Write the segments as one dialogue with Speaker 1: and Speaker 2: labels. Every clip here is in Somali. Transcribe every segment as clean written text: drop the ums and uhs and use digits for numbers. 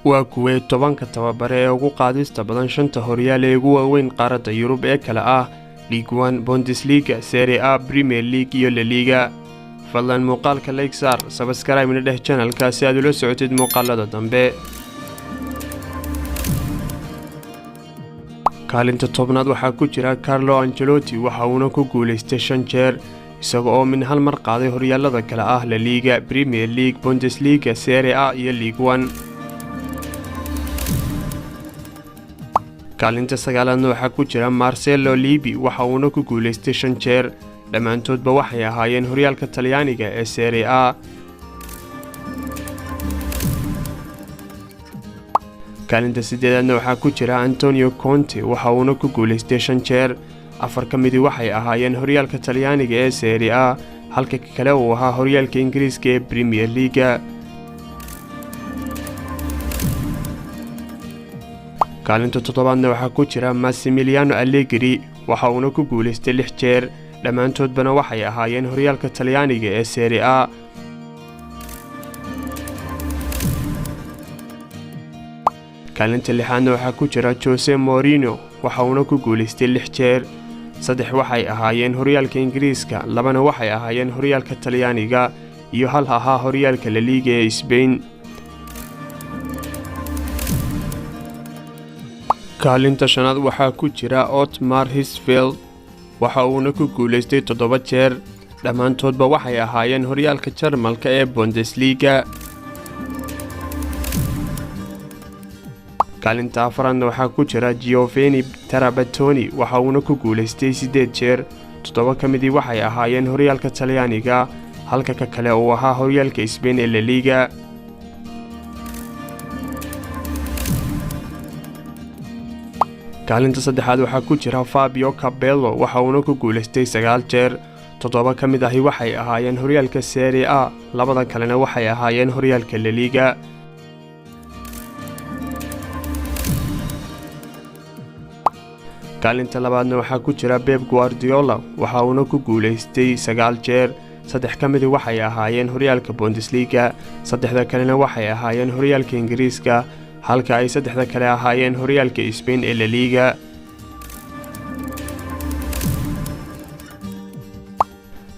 Speaker 1: waa kuwee tobanka tababare ee ugu qaadista badan shanta horyaal ee ugu waaweyn qaaradda Yurub ee kala ah Ligue 1, Bundesliga, Serie A, Premier League iyo La Liga. fadlan muuqaalka like saar, subscribe na dheh channelka si aad ula socotid muuqaalada dambe. kaalinta tobnaad waxaa ku jira Carlo Ancelotti, waxa uuna ku guuleystay 5 jeer isaga oo min hal mar qaaday horyaalada kala ah La Liga, Premier League, Bundesliga, Serie A iyo Ligue 1. kaalinta sagaalaadna waxaa ku jira Marcelo Lippi, waxa uuna ku guuleystay 5 jeer dhammaantoodba waxay ahaayeen horyaalka Talyaaniga ee Serie A. kaalinta sideedaadna waxaa ku jira Antonio Conte, waxa uuna ku guuleystay 5 jeer 4 ka mid waxay ahaayeen horyaalka Talyaaniga ee Serie A, halka kale uu ahaa horyaalka Ingiriiska ee Premier League. kaalinta toddobaadna waxaa ku jira Massimiliano Allegri, waxa uuna ku guuleystay 6 jeer dhammaantoodbana waxay ahaayeen horyaalka Talyaaniga ee Serie A. kaalinta lixaadna waxaa ku jira Jose Mourinho, waxa uuna ku guuleystay 6 jeer 3 waxay ahaayeen horyaalka Ingiriiska, 2 waxay ahaayeen horyaalka Talyaaniga iyo 1 ahaa horyaalka La Liga ee Spain. kaalinta shanaad waxaa ku jira Otmar Hitzfeld, waxa uuna ku guuleystay 7 jeer dhammaantoodba waxay ahaayeen horyaalka Jarmalka ee Bundesliga. kaalinta afraadna waxaa ku jira Giovanni Trapattoni, waxa uuna ku guuleystay 8 jeer 7 ka mid waxay ahaayeen horyaalka Talyaaniga, halka kale uu ahaa horyaalka Spain ee La Liga. kaalinta saddexaad waxaa ku jira Fabio Capello, waxa uuna ku guuleystay 9 jeer 7 ka mid waxay ahaayeen horyaalka Serie A, 2 kalena waxay ahaayeen horyaalka La Liga. kaalinta labaadna waxaa ku jira Pep Guardiola, waxa uuna ku guuleystay 9 jeer 3 ka mid waxay ahaayeen horyaalka Bundesliga, 3 kalena waxay ahaayeen horyaalka Ingiriiska, halka ay 3 kale ahaayeen horyaalka Spain ee La Liga.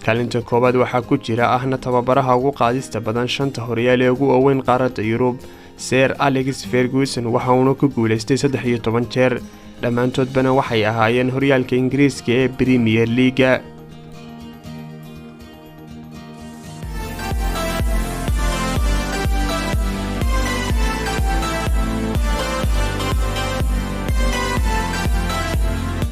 Speaker 1: kaalinta koobaad waxaa ku jira ahna tababaraha ugu qaadista badan shanta horyaal ee ugu waaweyn qaaradda Yurub, Sir Alex Ferguson, waxa uuna ku guuleystay 13 jeer dhammaantoodbana waxay ahaayeen horyaalka Ingiriiska ee Premier League.